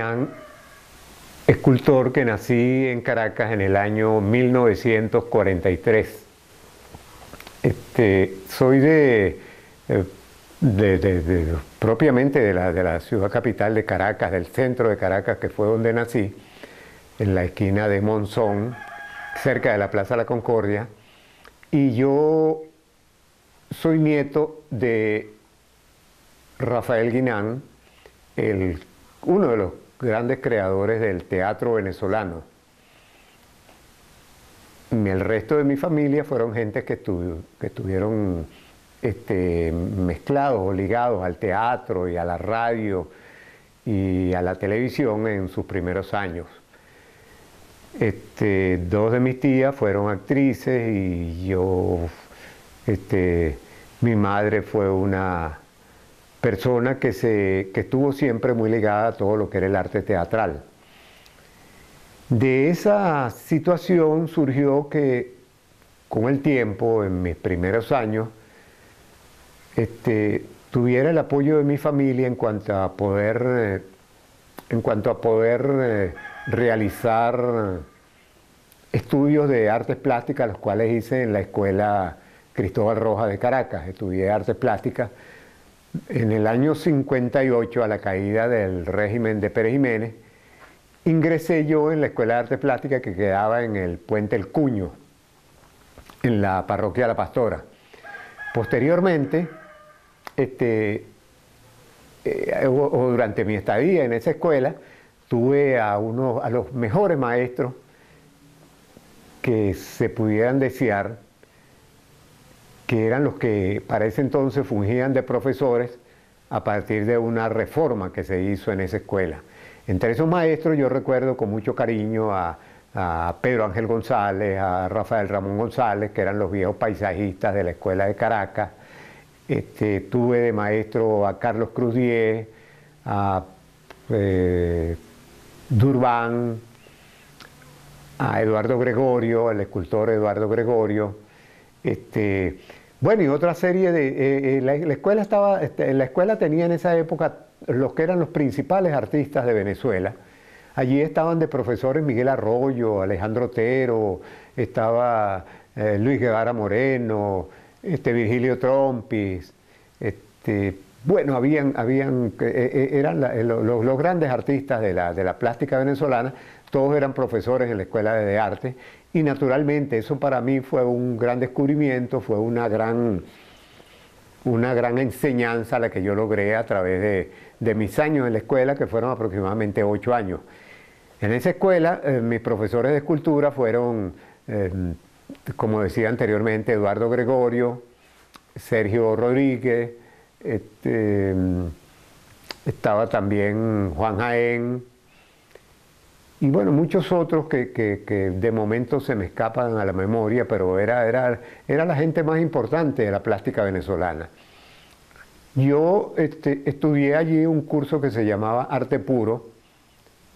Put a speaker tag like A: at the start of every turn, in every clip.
A: Guinán, escultor que nací en Caracas en el año 1943. Soy propiamente de la ciudad capital de Caracas, del centro de Caracas, que fue donde nací, en la esquina de Monzón, cerca de la Plaza de la Concordia, y yo soy nieto de Rafael Guinán, uno de los grandes creadores del teatro venezolano. El resto de mi familia fueron gente que estuvieron mezclados o ligados al teatro y a la radio y a la televisión en sus primeros años. Dos de mis tías fueron actrices y mi madre fue una persona que estuvo siempre muy ligada a todo lo que era el arte teatral. De esa situación surgió que con el tiempo, en mis primeros años, tuviera el apoyo de mi familia en cuanto a poder realizar estudios de artes plásticas, los cuales hice en la Escuela Cristóbal Rojas de Caracas. Estudié artes plásticas. En el año 58, a la caída del régimen de Pérez Jiménez, ingresé yo en la Escuela de Artes Plásticas que quedaba en el Puente El Cuño, en la parroquia La Pastora. Posteriormente, durante mi estadía en esa escuela, tuve a los mejores maestros que se pudieran desear, que eran los que para ese entonces fungían de profesores a partir de una reforma que se hizo en esa escuela. Entre esos maestros yo recuerdo con mucho cariño a Pedro Ángel González, a Rafael Ramón González, que eran los viejos paisajistas de la Escuela de Caracas. Tuve de maestro a Carlos Cruz Diez, a Durbán, a Eduardo Gregorio, el escultor Eduardo Gregorio. Bueno, y otra serie de... la escuela tenía en esa época los que eran los principales artistas de Venezuela. Allí estaban de profesores Miguel Arroyo, Alejandro Otero, estaba Luis Guevara Moreno, Virgilio Trompis. Bueno, eran los grandes artistas de la plástica venezolana, todos eran profesores en la Escuela de Arte, y naturalmente eso para mí fue un gran descubrimiento, fue una gran enseñanza la que yo logré a través de mis años en la escuela, que fueron aproximadamente 8 años. En esa escuela, mis profesores de escultura fueron, como decía anteriormente, Eduardo Gregorio, Sergio Rodríguez, estaba también Juan Jaén, y bueno, muchos otros que de momento se me escapan a la memoria, pero era la gente más importante de la plástica venezolana. Yo estudié allí un curso que se llamaba Arte Puro,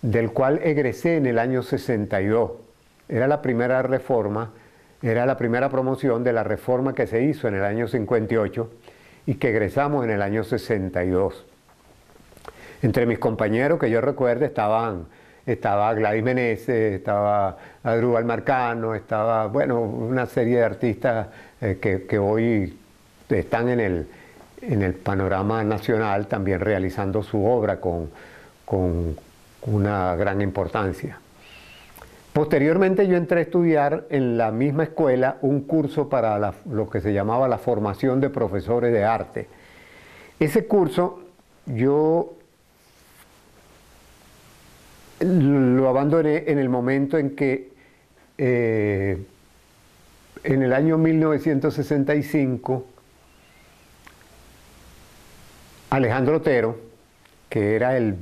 A: del cual egresé en el año 62. Era la primera reforma, era la primera promoción de la reforma que se hizo en el año 58 y que egresamos en el año 62. Entre mis compañeros que yo recuerdo estaba Gladys Meneses, estaba Adrúbal Marcano, estaba, bueno, una serie de artistas que hoy están en el panorama nacional también realizando su obra con una gran importancia. Posteriormente yo entré a estudiar en la misma escuela un curso para lo que se llamaba la formación de profesores de arte. Ese curso yo lo abandoné en el momento en que en el año 1965 Alejandro Otero, que era el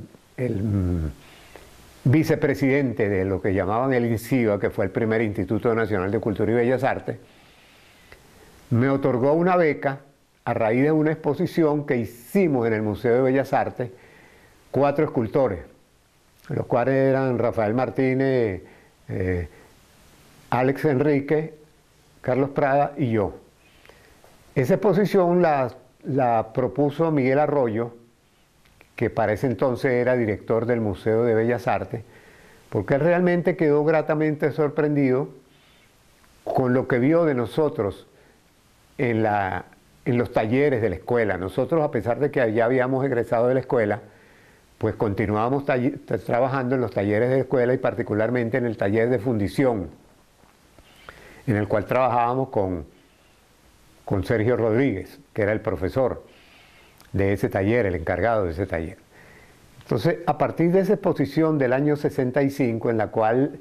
A: vicepresidente de lo que llamaban el INCIBA, que fue el primer Instituto Nacional de Cultura y Bellas Artes, me otorgó una beca a raíz de una exposición que hicimos en el Museo de Bellas Artes, 4 escultores, los cuales eran Rafael Martínez, Alex Enrique, Carlos Prada y yo. Esa exposición la propuso Miguel Arroyo, que para ese entonces era director del Museo de Bellas Artes, porque él realmente quedó gratamente sorprendido con lo que vio de nosotros en los talleres de la escuela. Nosotros, a pesar de que ya habíamos egresado de la escuela, pues continuábamos trabajando en los talleres de la escuela y particularmente en el taller de fundición, en el cual trabajábamos con Sergio Rodríguez, que era el profesor de ese taller, el encargado de ese taller. Entonces, a partir de esa exposición del año 65, en la cual,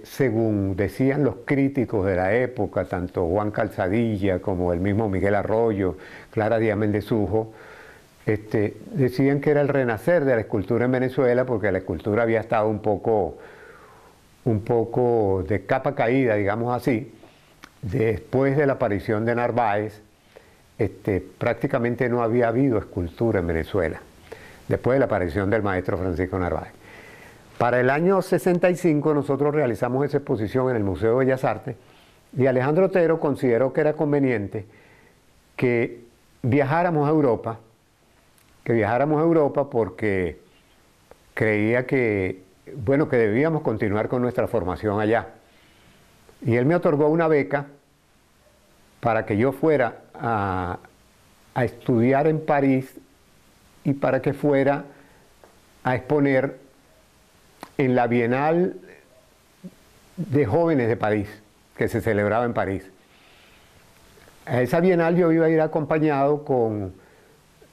A: según decían los críticos de la época, tanto Juan Calzadilla como el mismo Miguel Arroyo, Clara Díaz Méndez Sujo, decían que era el renacer de la escultura en Venezuela, porque la escultura había estado un poco de capa caída, digamos así, después de la aparición de Narváez. Prácticamente no había habido escultura en Venezuela, después de la aparición del maestro Francisco Narváez. Para el año 65 nosotros realizamos esa exposición en el Museo de Bellas Artes y Alejandro Otero consideró que era conveniente que viajáramos a Europa, porque creía que, bueno, que debíamos continuar con nuestra formación allá. Y él me otorgó una beca para que yo fuera a estudiar en París y para que fuera a exponer en la Bienal de Jóvenes de París, que se celebraba en París. A esa Bienal yo iba a ir acompañado con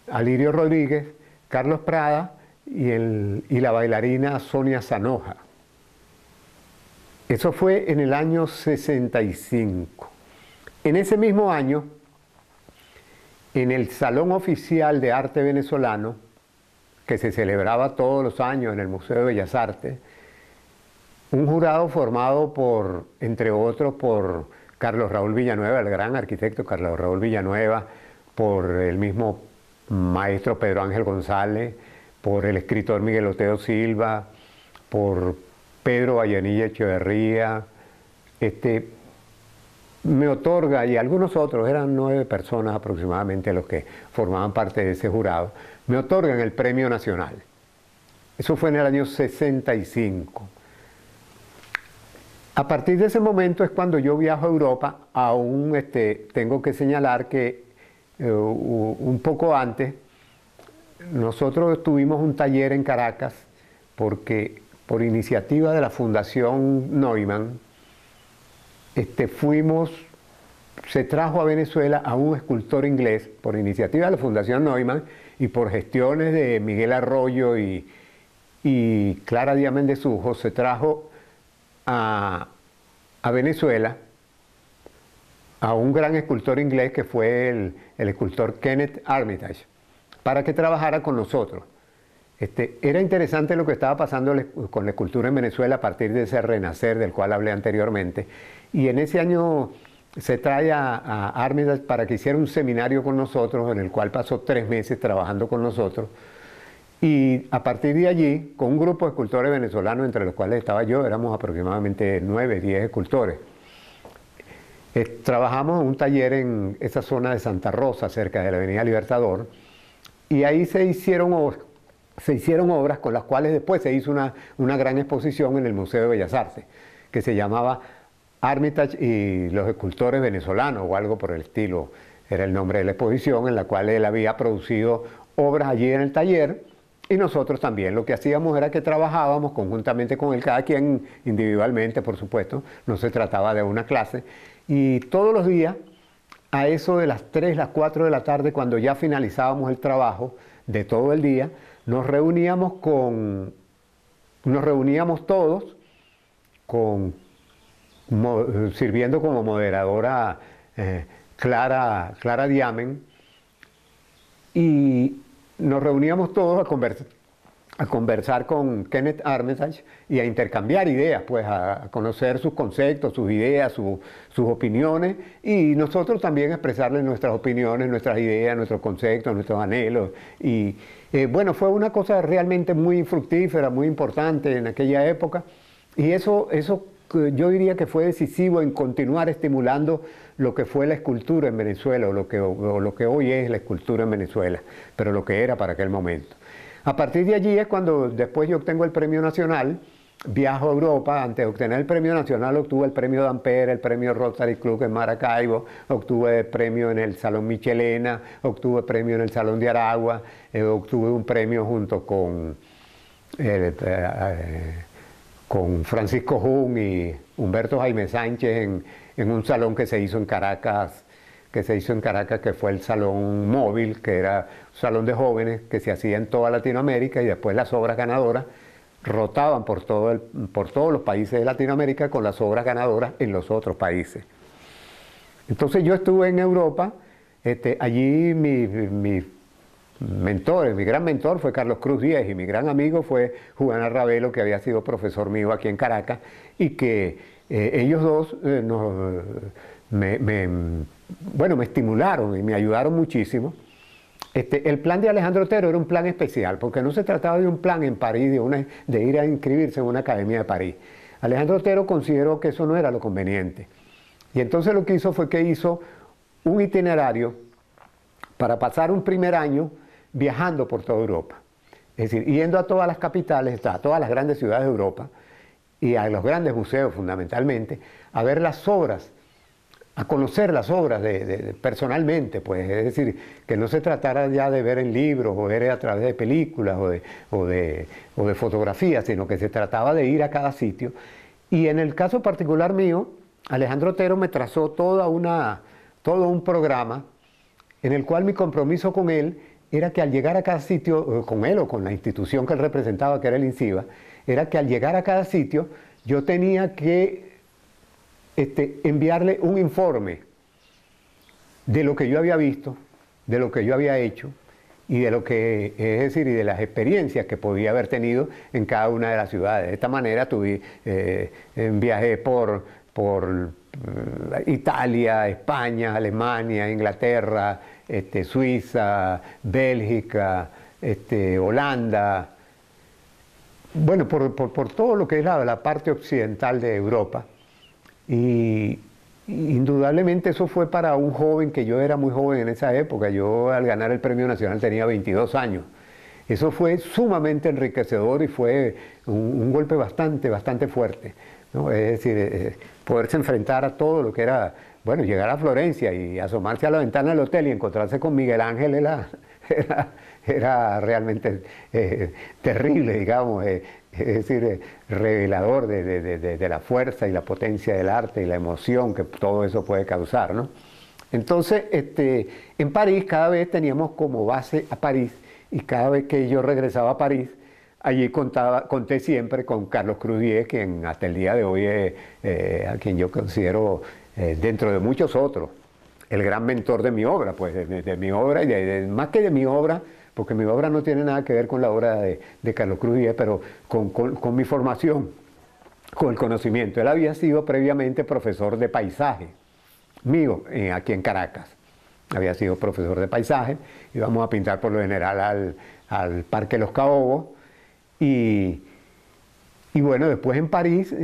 A: Alirio Rodríguez, Carlos Prada y la bailarina Sonia Zanoja. Eso fue en el año 65. En ese mismo año, en el Salón Oficial de Arte Venezolano, que se celebraba todos los años en el Museo de Bellas Artes, un jurado formado por, entre otros, por Carlos Raúl Villanueva, el gran arquitecto Carlos Raúl Villanueva, por el mismo maestro Pedro Ángel González, por el escritor Miguel Oteo Silva, por Pedro Vallenilla Echeverría, me otorga, y algunos otros, eran 9 personas aproximadamente los que formaban parte de ese jurado, me otorgan el Premio Nacional. Eso fue en el año 65. A partir de ese momento es cuando yo viajo a Europa. Aún tengo que señalar que un poco antes nosotros tuvimos un taller en Caracas porque por iniciativa de la Fundación Neumann se trajo a Venezuela a un escultor inglés por iniciativa de la Fundación Neumann y por gestiones de Miguel Arroyo y Clara Díaz Méndez Sujo. Se trajo a Venezuela a un gran escultor inglés que fue el escultor Kenneth Armitage, para que trabajara con nosotros. Era interesante lo que estaba pasando con la escultura en Venezuela a partir de ese renacer del cual hablé anteriormente. Y en ese año se trae a Armitage para que hiciera un seminario con nosotros, en el cual pasó 3 meses trabajando con nosotros. Y a partir de allí, con un grupo de escultores venezolanos, entre los cuales estaba yo, éramos aproximadamente 9, 10 escultores. Trabajamos en un taller en esa zona de Santa Rosa, cerca de la Avenida Libertador, y ahí se hicieron obras con las cuales después se hizo una gran exposición en el Museo de Bellas Artes, que se llamaba Armitage y los escultores venezolanos, o algo por el estilo, era el nombre de la exposición, en la cual él había producido obras allí en el taller, y nosotros también. Lo que hacíamos era que trabajábamos conjuntamente con él, cada quien individualmente, por supuesto, no se trataba de una clase, y todos los días, a eso de las 3, las 4 de la tarde, cuando ya finalizábamos el trabajo de todo el día, nos reuníamos todos, sirviendo como moderadora Clara Diamen, y nos reuníamos todos a conversar con Kenneth Armitage y a intercambiar ideas, pues a conocer sus conceptos, sus ideas, sus opiniones, y nosotros también expresarles nuestras opiniones, nuestras ideas, nuestros conceptos, nuestros anhelos. Y bueno, fue una cosa realmente muy fructífera, muy importante en aquella época, y eso yo diría que fue decisivo en continuar estimulando lo que fue la escultura en Venezuela, o lo que hoy es la escultura en Venezuela, pero lo que era para aquel momento. A partir de allí es cuando después yo obtengo el premio nacional, viajo a Europa. Antes de obtener el premio nacional obtuve el premio Dampere, el premio Rotary Club en Maracaibo, obtuve el premio en el Salón Michelena, obtuve premio en el Salón de Aragua, obtuve un premio junto con Francisco Jun y Humberto Jaime Sánchez en un salón que se hizo en Caracas, que fue el Salón Móvil, que era un salón de jóvenes que se hacía en toda Latinoamérica, y después las obras ganadoras rotaban por todos los países de Latinoamérica con las obras ganadoras en los otros países. Entonces yo estuve en Europa, allí mi gran mentor fue Carlos Cruz Diez, y mi gran amigo fue Juan Arravelo, que había sido profesor mío aquí en Caracas, y que ellos dos me estimularon y me ayudaron muchísimo. El plan de Alejandro Otero era un plan especial, porque no se trataba de un plan en París, de ir a inscribirse en una academia de París. Alejandro Otero consideró que eso no era lo conveniente. Y entonces lo que hizo fue que hizo un itinerario para pasar un primer año viajando por toda Europa. Es decir, yendo a todas las capitales, a todas las grandes ciudades de Europa, y a los grandes museos fundamentalmente, a ver las obras, a conocer las obras personalmente, pues, es decir, que no se tratara ya de ver en libros o ver a través de películas o de fotografías, sino que se trataba de ir a cada sitio. Y en el caso particular mío, Alejandro Otero me trazó todo un programa en el cual mi compromiso con él era que al llegar a cada sitio, con él o con la institución que él representaba, que era el INCIBA, era que al llegar a cada sitio yo tenía que enviarle un informe de lo que yo había visto, de lo que yo había hecho y de y de las experiencias que podía haber tenido en cada una de las ciudades. De esta manera viajé por Italia, España, Alemania, Inglaterra, Suiza, Bélgica, Holanda, bueno, por todo lo que es la parte occidental de Europa. Y indudablemente eso fue para un joven, que yo era muy joven en esa época. Yo al ganar el premio nacional tenía 22 años. Eso fue sumamente enriquecedor y fue un golpe bastante fuerte, ¿no? Es decir, poderse enfrentar a todo lo que era, bueno, llegar a Florencia y asomarse a la ventana del hotel y encontrarse con Miguel Ángel era realmente terrible, digamos. Es decir, revelador de la fuerza y la potencia del arte y la emoción que todo eso puede causar, ¿no? Entonces, en París cada vez teníamos como base a París, y cada vez que yo regresaba a París, allí conté siempre con Carlos Cruz Diez, quien hasta el día de hoy a quien yo considero, dentro de muchos otros, el gran mentor de mi obra, pues de mi obra y más que de mi obra, porque mi obra no tiene nada que ver con la obra de Carlos Cruz Diez, pero con mi formación, con el conocimiento. Él había sido previamente profesor de paisaje mío aquí en Caracas. Había sido profesor de paisaje, íbamos a pintar por lo general al Parque Los Caobos, y bueno, después en París,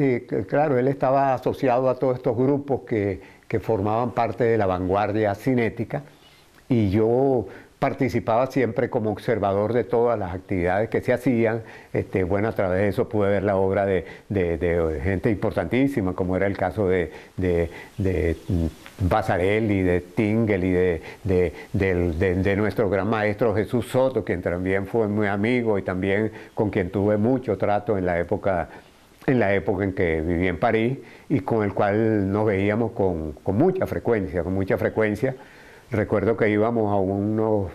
A: claro, él estaba asociado a todos estos grupos que formaban parte de la vanguardia cinética, y yo participaba siempre como observador de todas las actividades que se hacían. Bueno, a través de eso pude ver la obra de gente importantísima, como era el caso de Basarelli, de Tingel y de nuestro gran maestro Jesús Soto, quien también fue muy amigo y también con quien tuve mucho trato en la época en que viví en París, y con el cual nos veíamos con mucha frecuencia. Recuerdo que íbamos a unos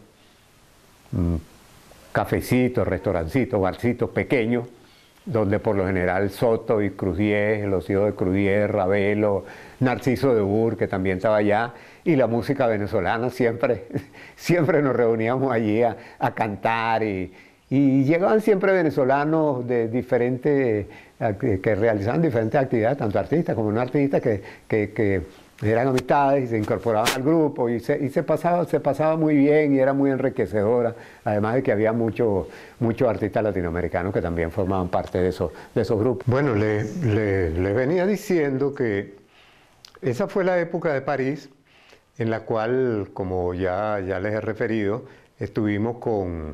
A: cafecitos, restaurancitos, barcitos pequeños, donde por lo general Soto y Cruz Diez, los hijos de Cruz Diez, Ravelo, Narciso de Bur, que también estaba allá, y la música venezolana, siempre nos reuníamos allí a cantar, y llegaban siempre venezolanos de diferentes, que realizaban diferentes actividades, tanto artistas como no artistas, que eran amistades y se incorporaban al grupo, y se pasaba muy bien, y era muy enriquecedora, además de que había muchos artistas latinoamericanos que también formaban parte de esos grupos. Bueno, le venía diciendo que esa fue la época de París en la cual, como ya les he referido, estuvimos con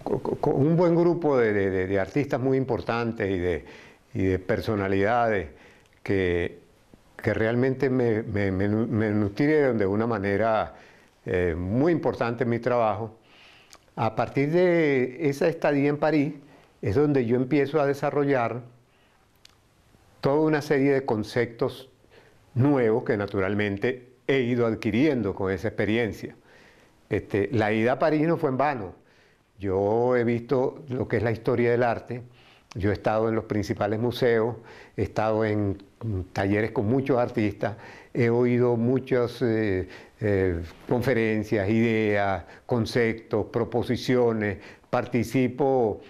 A: con un buen grupo de artistas muy importantes y de personalidades que realmente me nutrieron de una manera muy importante en mi trabajo. A partir de esa estadía en París es donde yo empiezo a desarrollar toda una serie de conceptos nuevos que naturalmente he ido adquiriendo con esa experiencia. La ida a París no fue en vano. Yo he visto lo que es la historia del arte, yo he estado en los principales museos, he estado en talleres con muchos artistas, he oído muchas conferencias, ideas, conceptos, proposiciones, participo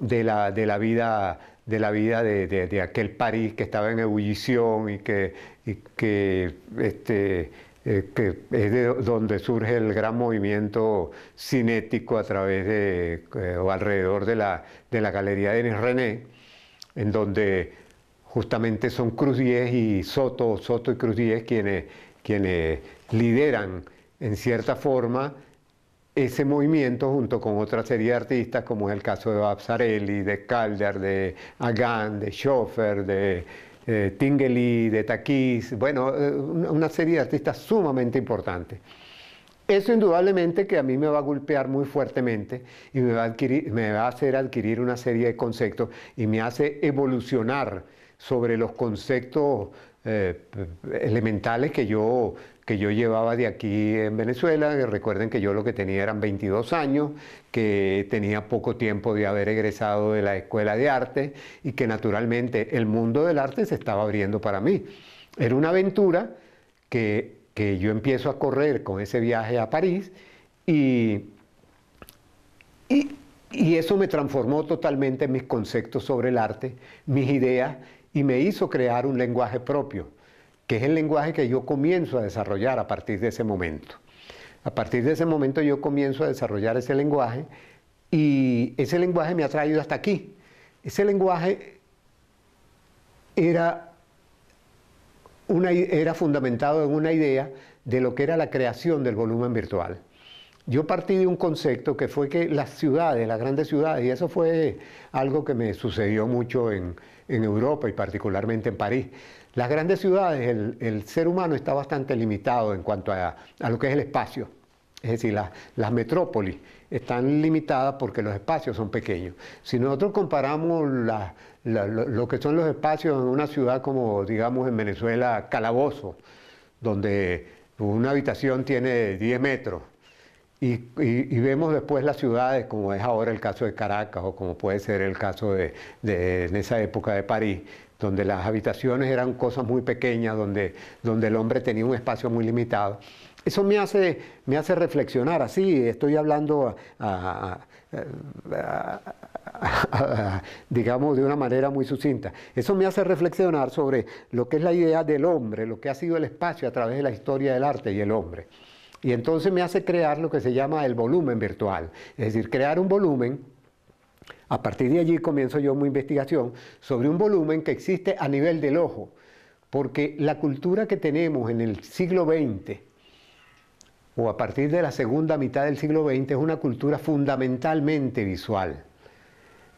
A: de la vida de aquel París que estaba en ebullición y que es de donde surge el gran movimiento cinético a través o alrededor de la Galería Denis René, en donde justamente son Cruziés y Soto y Cruziés quienes lideran en cierta forma ese movimiento junto con otra serie de artistas, como es el caso de Babsarelli, de Calder, de Agán, de Schoeffer, de Tinguely, de Taquis, bueno, una serie de artistas sumamente importantes. Eso indudablemente que a mí me va a golpear muy fuertemente y me va a hacer adquirir una serie de conceptos y me hace evolucionar sobre los conceptos elementales que yo llevaba de aquí en Venezuela. Recuerden que yo lo que tenía eran 22 años, que tenía poco tiempo de haber egresado de la Escuela de Arte y que naturalmente el mundo del arte se estaba abriendo para mí. Era una aventura que yo empiezo a correr con ese viaje a París y eso me transformó totalmente en mis conceptos sobre el arte, mis ideas, y me hizo crear un lenguaje propio, que es el lenguaje que yo comienzo a desarrollar a partir de ese momento. A partir de ese momento yo comienzo a desarrollar ese lenguaje y ese lenguaje me ha traído hasta aquí. Ese lenguaje era fundamentado en una idea de lo que era la creación del volumen virtual. Yo partí de un concepto que fue que las ciudades, las grandes ciudades, y eso fue algo que me sucedió mucho en Europa y particularmente en París. Las grandes ciudades, el ser humano está bastante limitado en cuanto a lo que es el espacio. Es decir, las metrópolis están limitadas porque los espacios son pequeños. Si nosotros comparamos lo que son los espacios en una ciudad como, digamos, en Venezuela, Calabozo, donde una habitación tiene 10 metros, y vemos después las ciudades, como es ahora el caso de Caracas, o como puede ser el caso en esa época de París, donde las habitaciones eran cosas muy pequeñas, donde el hombre tenía un espacio muy limitado. Eso me hace reflexionar, así estoy hablando digamos de una manera muy sucinta. Eso me hace reflexionar sobre lo que es la idea del hombre, lo que ha sido el espacio a través de la historia del arte y el hombre. Y entonces me hace crear lo que se llama el volumen virtual, es decir, crear un volumen. A partir de allí comienzo yo mi investigación sobre un volumen que existe a nivel del ojo, porque la cultura que tenemos en el siglo XX, o a partir de la segunda mitad del siglo XX, es una cultura fundamentalmente visual.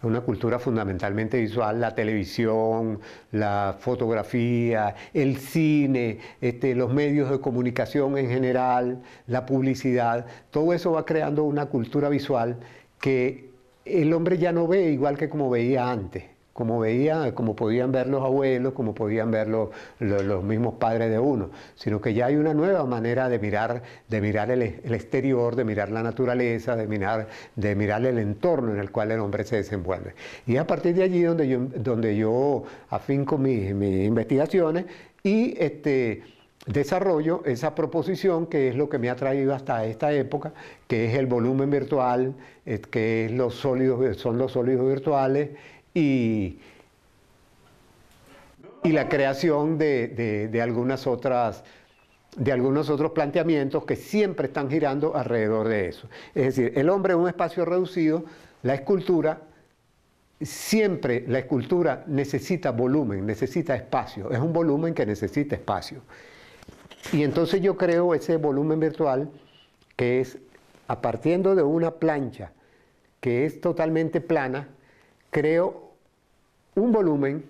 A: Una cultura fundamentalmente visual, la televisión, la fotografía, el cine, los medios de comunicación en general, la publicidad, todo eso va creando una cultura visual que el hombre ya no ve igual que como veía antes, como podían ver los abuelos, como podían ver los mismos padres de uno, sino que ya hay una nueva manera de mirar el exterior, de mirar la naturaleza, de mirar el entorno en el cual el hombre se desenvuelve. Y a partir de allí donde yo afinco mis investigaciones y desarrollo esa proposición que es lo que me ha traído hasta esta época, que es el volumen virtual, que son los sólidos virtuales, y la creación de algunos otros planteamientos que siempre están girando alrededor de eso. Es decir, el hombre en un espacio reducido, la escultura necesita volumen, necesita espacio, es un volumen que necesita espacio. Y entonces yo creo ese volumen virtual que es, a partiendo de una plancha que es totalmente plana, creo un volumen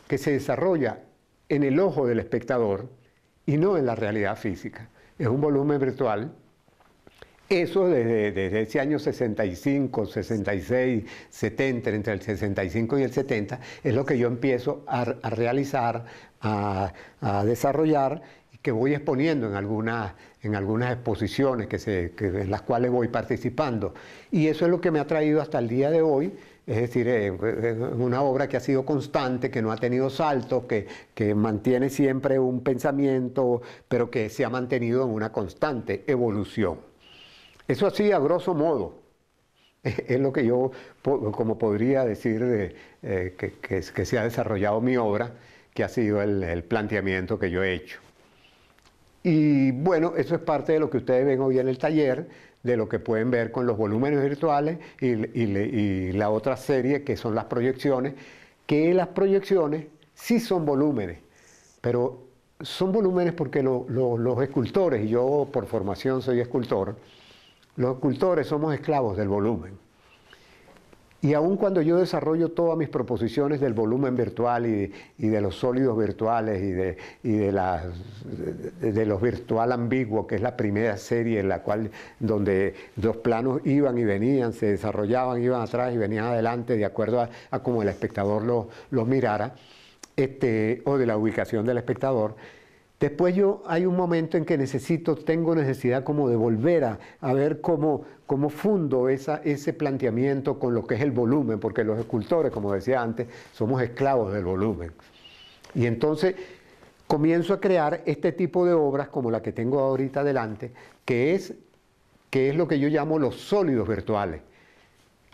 A: que se desarrolla en el ojo del espectador y no en la realidad física. Es un volumen virtual. Eso desde ese año 65, 66, 70, entre el 65 y el 70, es lo que yo empiezo a realizar, a desarrollar, y que voy exponiendo en algunas exposiciones en las cuales voy participando. Y eso es lo que me ha traído hasta el día de hoy. Es decir, una obra que ha sido constante, que no ha tenido saltos, que mantiene siempre un pensamiento, pero que se ha mantenido en una constante evolución. Eso así, a grosso modo, es lo que yo como podría decir que se ha desarrollado mi obra, que ha sido el planteamiento que yo he hecho. Y bueno, eso es parte de lo que ustedes ven hoy en el taller, de lo que pueden ver con los volúmenes virtuales y la otra serie que son las proyecciones, que las proyecciones sí son volúmenes, pero son volúmenes porque los escultores, y yo por formación soy escultor, los escultores somos esclavos del volumen. Y aun cuando yo desarrollo todas mis proposiciones del volumen virtual y de los sólidos virtuales de los virtual ambiguos, que es la primera serie en la cual donde los planos iban y venían, se desarrollaban, iban atrás y venían adelante de acuerdo a cómo el espectador los mirara, o de la ubicación del espectador. Después hay un momento en que tengo necesidad como de volver a ver cómo fundo ese planteamiento con lo que es el volumen, porque los escultores, como decía antes, somos esclavos del volumen. Y entonces comienzo a crear este tipo de obras como la que tengo ahorita delante, que es lo que yo llamo los sólidos virtuales,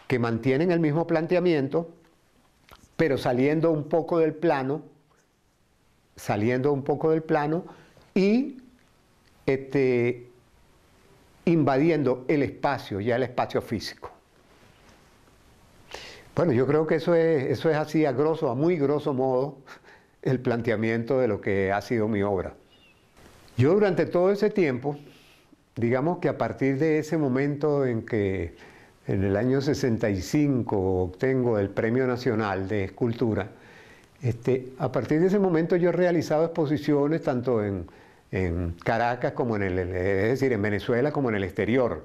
A: que mantienen el mismo planteamiento, pero saliendo un poco del plano y invadiendo el espacio, ya el espacio físico. Bueno, yo creo que eso es así a muy grosso modo, el planteamiento de lo que ha sido mi obra. Yo durante todo ese tiempo, digamos que a partir de ese momento en que en el año 65 obtengo el Premio Nacional de Escultura, a partir de ese momento yo he realizado exposiciones tanto en Caracas como es decir, en Venezuela como en el exterior.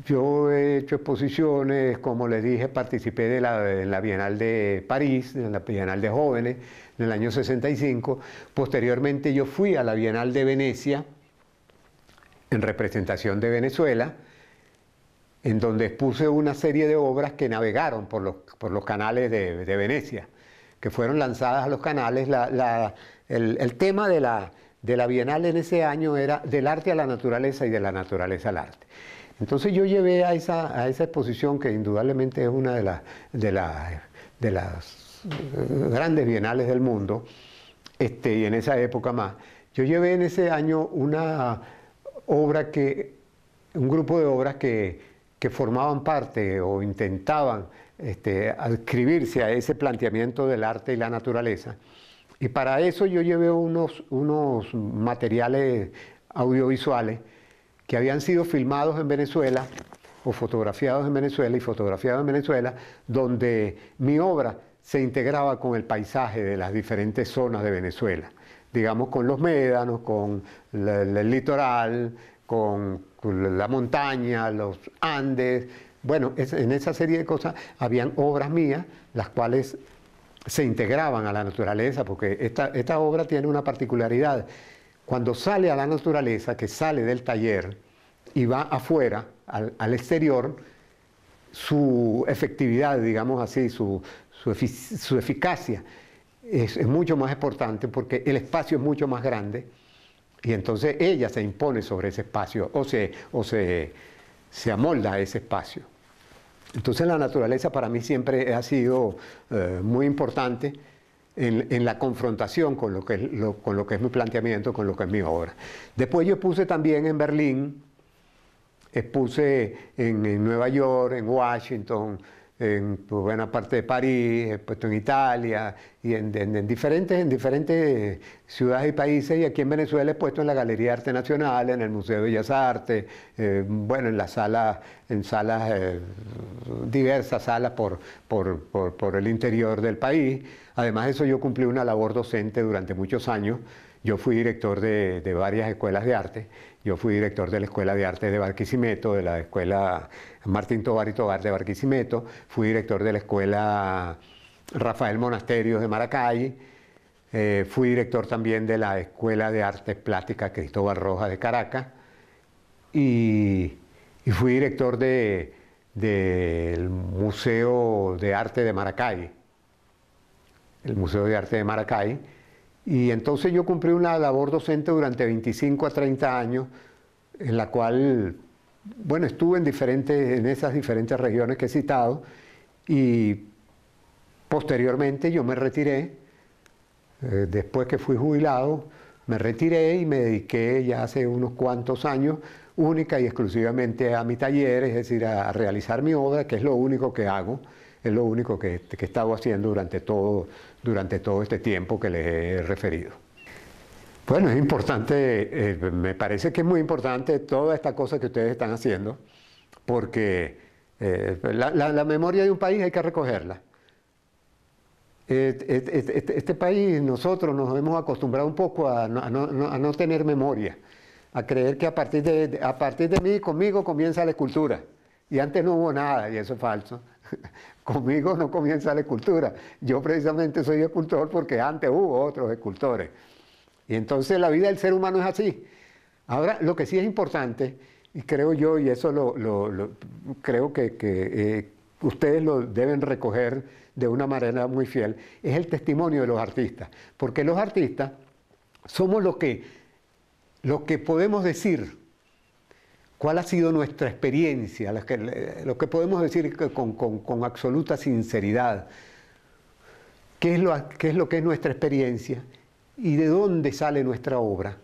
A: Yo he hecho exposiciones, como les dije, participé en la Bienal de París, en la Bienal de Jóvenes, en el año 65. Posteriormente yo fui a la Bienal de Venecia, en representación de Venezuela, en donde expuse una serie de obras que navegaron por los canales de Venecia, que fueron lanzadas a los canales. El tema de la Bienal en ese año era del arte a la naturaleza y de la naturaleza al arte. Entonces yo llevé a esa exposición, que indudablemente es una de las grandes bienales del mundo, y en esa época más, yo llevé en ese año un grupo de obras que formaban parte o intentaban adscribirse a ese planteamiento del arte y la naturaleza. Y para eso yo llevé unos materiales audiovisuales que habían sido filmados en Venezuela o fotografiados en Venezuela y fotografiados en Venezuela, donde mi obra se integraba con el paisaje de las diferentes zonas de Venezuela, digamos con los médanos, con el litoral, con la montaña, los Andes. Bueno, en esa serie de cosas habían obras mías, las cuales se integraban a la naturaleza, porque esta obra tiene una particularidad. Cuando sale a la naturaleza, que sale del taller y va afuera, al exterior, su efectividad, digamos así, su eficacia es mucho más importante, porque el espacio es mucho más grande. Y entonces ella se impone sobre ese espacio o se amolda a ese espacio. Entonces la naturaleza para mí siempre ha sido muy importante en la confrontación con lo que es mi planteamiento, con lo que es mi obra. Después yo expuse también en Berlín, expuse en Nueva York, en Washington, en buena parte de París, he expuesto en Italia y en diferentes ciudades y países, y aquí en Venezuela he expuesto en la Galería de Arte Nacional, en el Museo de Bellas Artes, bueno, en salas, diversas salas por el interior del país. Además de eso, yo cumplí una labor docente durante muchos años. Yo fui director de varias escuelas de arte. Yo fui director de la Escuela de Arte de Barquisimeto, de la Escuela Martín Tovar y Tovar de Barquisimeto. Fui director de la Escuela Rafael Monasterios de Maracay. Fui director también de la Escuela de Artes Plásticas Cristóbal Rojas de Caracas. Y fui director del Museo de Arte de Maracay. El Museo de Arte de Maracay. Y entonces yo cumplí una labor docente durante 25 a 30 años, en la cual, bueno, estuve en esas diferentes regiones que he citado, y posteriormente yo me retiré, después que fui jubilado, me retiré y me dediqué ya hace unos cuantos años única y exclusivamente a mi taller, es decir, a realizar mi obra, que es lo único que hago. Es lo único que he estado haciendo durante todo este tiempo que les he referido. Bueno, es importante, me parece que es muy importante toda esta cosa que ustedes están haciendo, porque la memoria de un país hay que recogerla. Este país, nosotros nos hemos acostumbrado un poco a no tener memoria, a creer que a partir de mí, conmigo comienza la escultura. Y antes no hubo nada, y eso es falso. Conmigo no comienza la escultura. Yo precisamente soy escultor porque antes hubo otros escultores. Y entonces la vida del ser humano es así. Ahora, lo que sí es importante, y creo yo, y eso creo que ustedes lo deben recoger de una manera muy fiel, es el testimonio de los artistas. Porque los artistas somos los que podemos decir cuál ha sido nuestra experiencia, lo que podemos decir con absoluta sinceridad, qué es lo que es nuestra experiencia y de dónde sale nuestra obra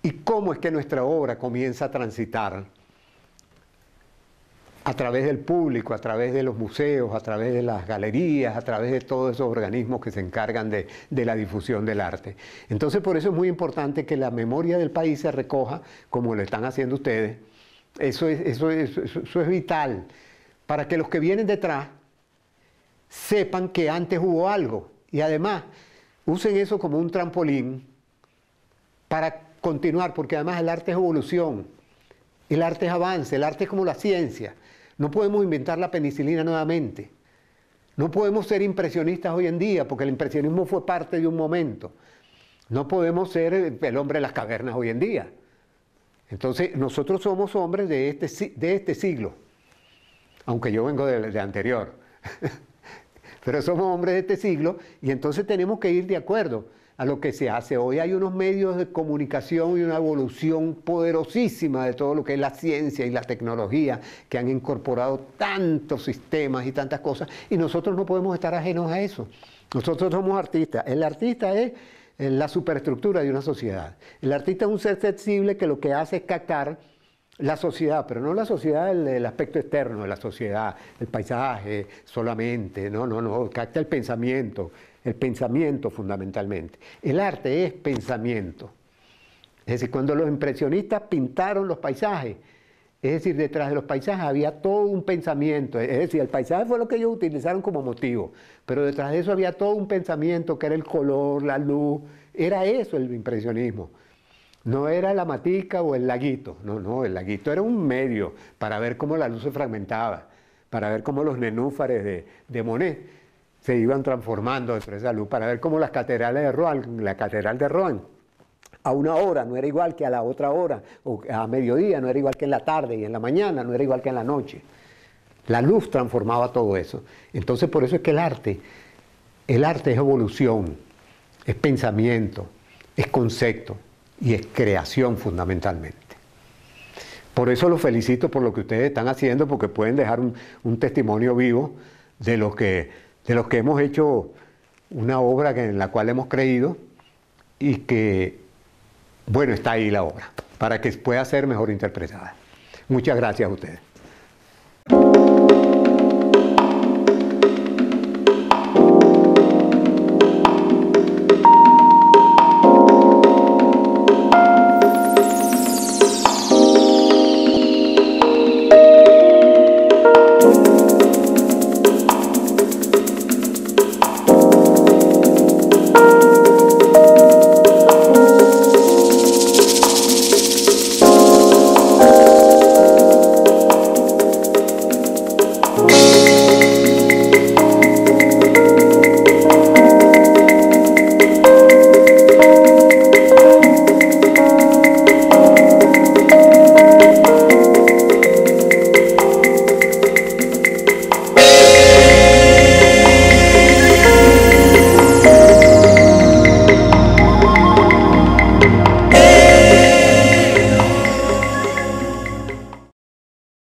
A: y cómo es que nuestra obra comienza a transitar a través del público, a través de los museos, a través de las galerías, a través de todos esos organismos que se encargan de la difusión del arte. Entonces, por eso es muy importante que la memoria del país se recoja, como lo están haciendo ustedes. Eso es vital, para que los que vienen detrás sepan que antes hubo algo, y además usen eso como un trampolín para continuar, porque además el arte es evolución, el arte es avance, el arte es como la ciencia. No podemos inventar la penicilina nuevamente, no podemos ser impresionistas hoy en día, porque el impresionismo fue parte de un momento. No podemos ser el hombre de las cavernas hoy en día. Entonces, nosotros somos hombres de este siglo, aunque yo vengo de anterior, pero somos hombres de este siglo, y entonces tenemos que ir de acuerdo a lo que se hace. Hoy hay unos medios de comunicación y una evolución poderosísima de todo lo que es la ciencia y la tecnología, que han incorporado tantos sistemas y tantas cosas, y nosotros no podemos estar ajenos a eso. Nosotros somos artistas. El artista es la superestructura de una sociedad. El artista es un ser sensible que lo que hace es captar la sociedad, pero no la sociedad el aspecto externo de la sociedad, el paisaje solamente, no, capta el pensamiento fundamentalmente. El arte es pensamiento. Es decir, cuando los impresionistas pintaron los paisajes, es decir, detrás de los paisajes había todo un pensamiento, es decir, el paisaje fue lo que ellos utilizaron como motivo, pero detrás de eso había todo un pensamiento que era el color, la luz, era eso el impresionismo. No era la matica o el laguito, no, el laguito era un medio para ver cómo la luz se fragmentaba, para ver cómo los nenúfares de Monet se iban transformando dentro de esa luz, para ver cómo las catedrales de Rouen, la catedral de Rouen, a una hora no era igual que a la otra hora, o a mediodía no era igual que en la tarde, y en la mañana no era igual que en la noche. La luz transformaba todo eso. Entonces, por eso es que el arte es evolución, es pensamiento, es concepto y es creación fundamentalmente. Por eso los felicito por lo que ustedes están haciendo, porque pueden dejar un testimonio vivo de los que hemos hecho una obra en la cual hemos creído y que, bueno, está ahí la obra, para que pueda ser mejor interpretada. Muchas gracias a ustedes.